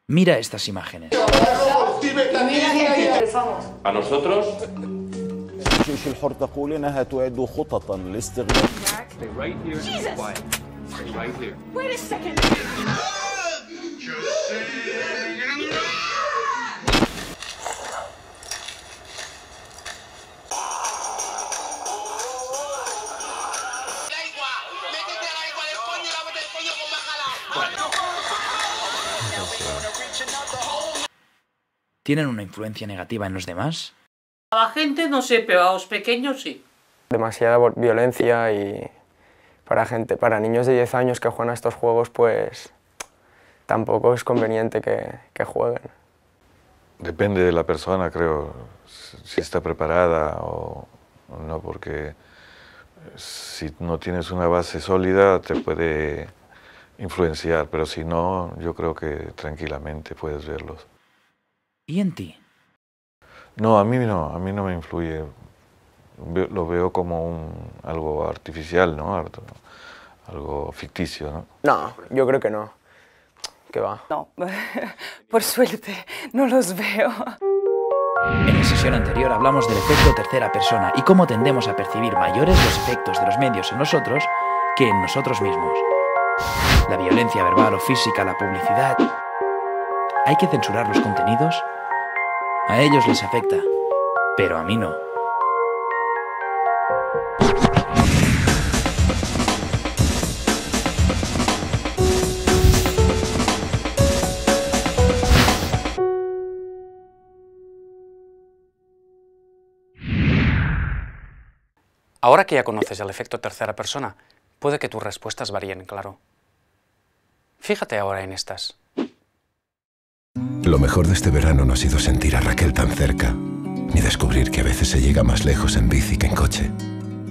Mira estas imágenes. A nosotros. الجيش الحر تقول إنها تعد خططا لاستغلال. Wait a second. ¿Tienen una influencia negativa en los demás? A la gente no sé, pero a los pequeños sí. Demasiada violencia y para niños de 10 años que juegan a estos juegos, pues tampoco es conveniente que jueguen. Depende de la persona, creo, si está preparada o no, porque si no tienes una base sólida te puede influenciar, pero si no, yo creo que tranquilamente puedes verlos. ¿Y en ti? No, a mí no me influye. Lo veo como algo artificial, ¿no? Algo ficticio, ¿no? No, yo creo que no. ¿Qué va? No, por suerte, no los veo. En la sesión anterior hablamos del efecto tercera persona y cómo tendemos a percibir mayores los efectos de los medios en nosotros que en nosotros mismos. La violencia verbal o física, la publicidad. ¿Hay que censurar los contenidos? A ellos les afecta, pero a mí no. Ahora que ya conoces el efecto tercera persona, puede que tus respuestas varíen, claro. Fíjate ahora en estas. Lo mejor de este verano no ha sido sentir a Raquel tan cerca, ni descubrir que a veces se llega más lejos en bici que en coche.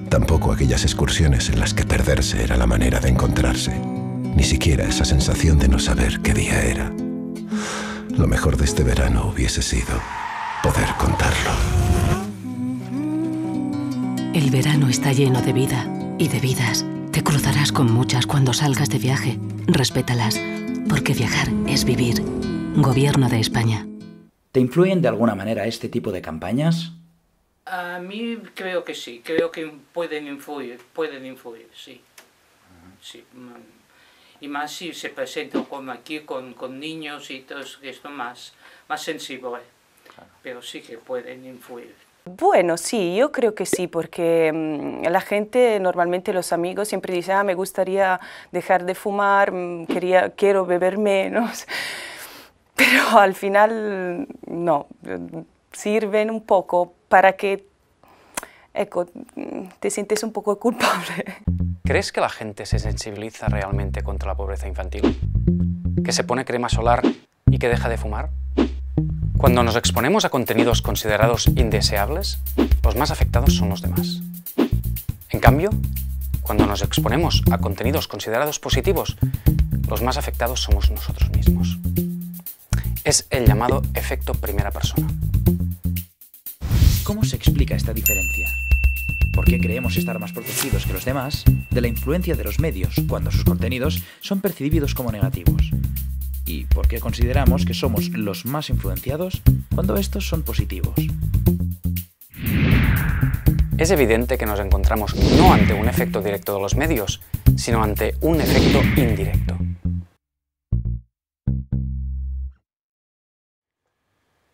Tampoco aquellas excursiones en las que perderse era la manera de encontrarse, ni siquiera esa sensación de no saber qué día era. Lo mejor de este verano hubiese sido poder contarlo. El verano está lleno de vida y de vidas. Te cruzarás con muchas cuando salgas de viaje. Respétalas, porque viajar es vivir. Gobierno de España. ¿Te influyen de alguna manera este tipo de campañas? A mí creo que sí, creo que pueden influir, sí. Sí. Y más si se presentan como aquí con niños y todo esto más sensible, pero sí que pueden influir. Bueno, sí, yo creo que sí, porque la gente, normalmente los amigos siempre dicen, me gustaría dejar de fumar, quiero beber menos, pero al final no, sirven un poco para que te sientes un poco culpable. ¿Crees que la gente se sensibiliza realmente contra la pobreza infantil? ¿Que se pone crema solar y que deja de fumar? Cuando nos exponemos a contenidos considerados indeseables, los más afectados son los demás. En cambio, cuando nos exponemos a contenidos considerados positivos, los más afectados somos nosotros mismos. Es el llamado efecto primera persona. ¿Cómo se explica esta diferencia? ¿Por qué creemos estar más protegidos que los demás de la influencia de los medios cuando sus contenidos son percibidos como negativos? ¿Y por qué consideramos que somos los más influenciados cuando estos son positivos? Es evidente que nos encontramos no ante un efecto directo de los medios, sino ante un efecto indirecto.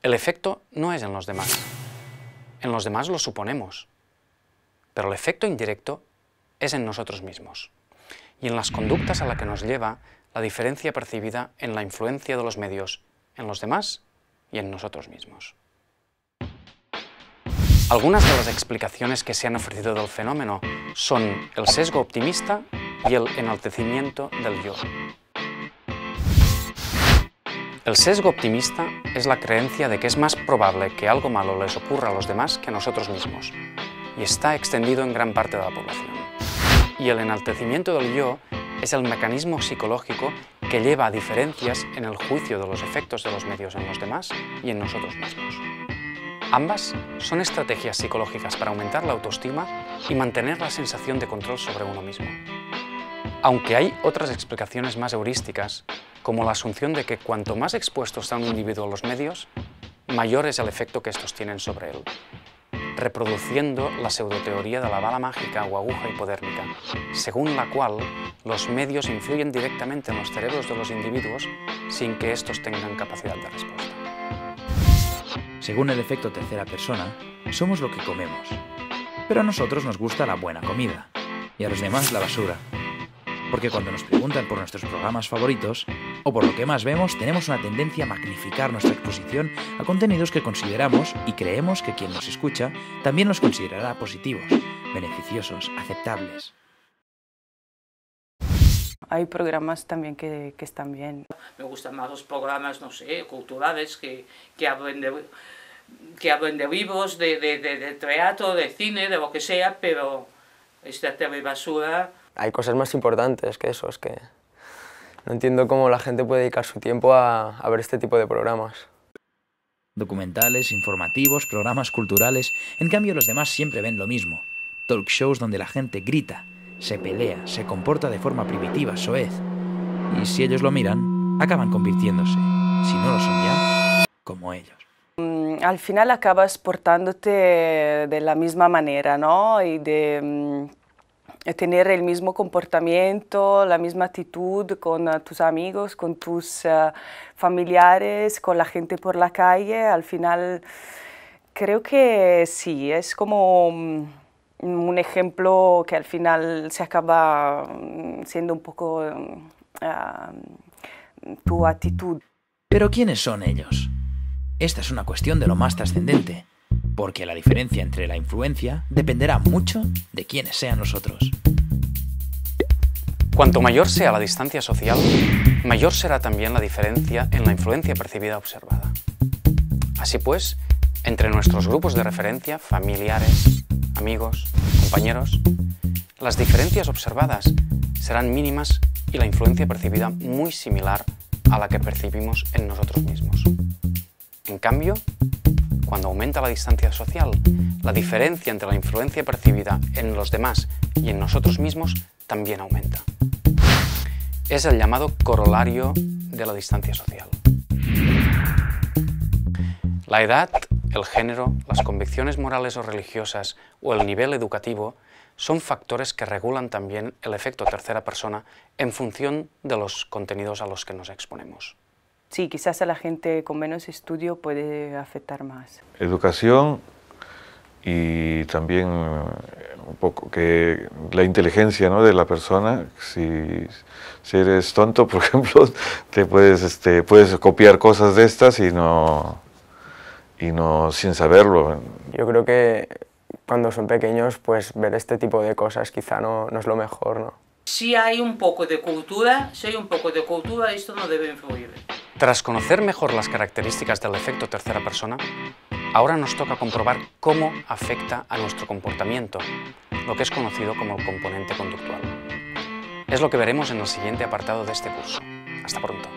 El efecto no es en los demás. En los demás lo suponemos. Pero el efecto indirecto es en nosotros mismos y en las conductas a las que nos lleva la diferencia percibida en la influencia de los medios en los demás y en nosotros mismos. Algunas de las explicaciones que se han ofrecido del fenómeno son el sesgo optimista y el enaltecimiento del yo. El sesgo optimista es la creencia de que es más probable que algo malo les ocurra a los demás que a nosotros mismos, y está extendido en gran parte de la población. Y el enaltecimiento del yo es el mecanismo psicológico que lleva a diferencias en el juicio de los efectos de los medios en los demás y en nosotros mismos. Ambas son estrategias psicológicas para aumentar la autoestima y mantener la sensación de control sobre uno mismo. Aunque hay otras explicaciones más heurísticas, como la asunción de que cuanto más expuesto está un individuo a los medios, mayor es el efecto que estos tienen sobre él, reproduciendo la pseudoteoría de la bala mágica o aguja hipodérmica, según la cual los medios influyen directamente en los cerebros de los individuos sin que estos tengan capacidad de respuesta. Según el efecto tercera persona, somos lo que comemos. Pero a nosotros nos gusta la buena comida y a los demás la basura. Porque cuando nos preguntan por nuestros programas favoritos o por lo que más vemos, tenemos una tendencia a magnificar nuestra exposición a contenidos que consideramos y creemos que quien nos escucha también los considerará positivos, beneficiosos, aceptables. Hay programas también que están bien. Me gustan más los programas, no sé, culturales, que hablen de libros, de teatro, de cine, de lo que sea, pero esta telebasura... Hay cosas más importantes que eso, es que no entiendo cómo la gente puede dedicar su tiempo a ver este tipo de programas. Documentales, informativos, programas culturales, en cambio los demás siempre ven lo mismo. Talk shows donde la gente grita, se pelea, se comporta de forma primitiva, soez. Y si ellos lo miran, acaban convirtiéndose, si no lo son ya, como ellos. Al final acabas portándote de la misma manera, ¿no? Y de tener el mismo comportamiento, la misma actitud con tus amigos, con tus familiares, con la gente por la calle. Al final creo que sí, es como un ejemplo que al final se acaba siendo un poco tu actitud. ¿Pero quiénes son ellos? Esta es una cuestión de lo más trascendente, porque la diferencia entre la influencia dependerá mucho de quiénes sean los otros. Cuanto mayor sea la distancia social, mayor será también la diferencia en la influencia percibida observada. Así pues, entre nuestros grupos de referencia, familiares, amigos, compañeros, las diferencias observadas serán mínimas y la influencia percibida muy similar a la que percibimos en nosotros mismos. En cambio, cuando aumenta la distancia social, la diferencia entre la influencia percibida en los demás y en nosotros mismos también aumenta. Es el llamado corolario de la distancia social. La edad, el género, las convicciones morales o religiosas o el nivel educativo son factores que regulan también el efecto tercera persona en función de los contenidos a los que nos exponemos. Sí, quizás a la gente con menos estudio puede afectar más. Educación y también un poco que la inteligencia, ¿no?, de la persona. Si eres tonto, por ejemplo, te puedes copiar cosas de estas y no sin saberlo. Yo creo que cuando son pequeños, pues ver este tipo de cosas quizá no es lo mejor, ¿no? Si hay un poco de cultura, esto no debe influir. Tras conocer mejor las características del efecto tercera persona, ahora nos toca comprobar cómo afecta a nuestro comportamiento, lo que es conocido como el componente conductual. Es lo que veremos en el siguiente apartado de este curso. Hasta pronto.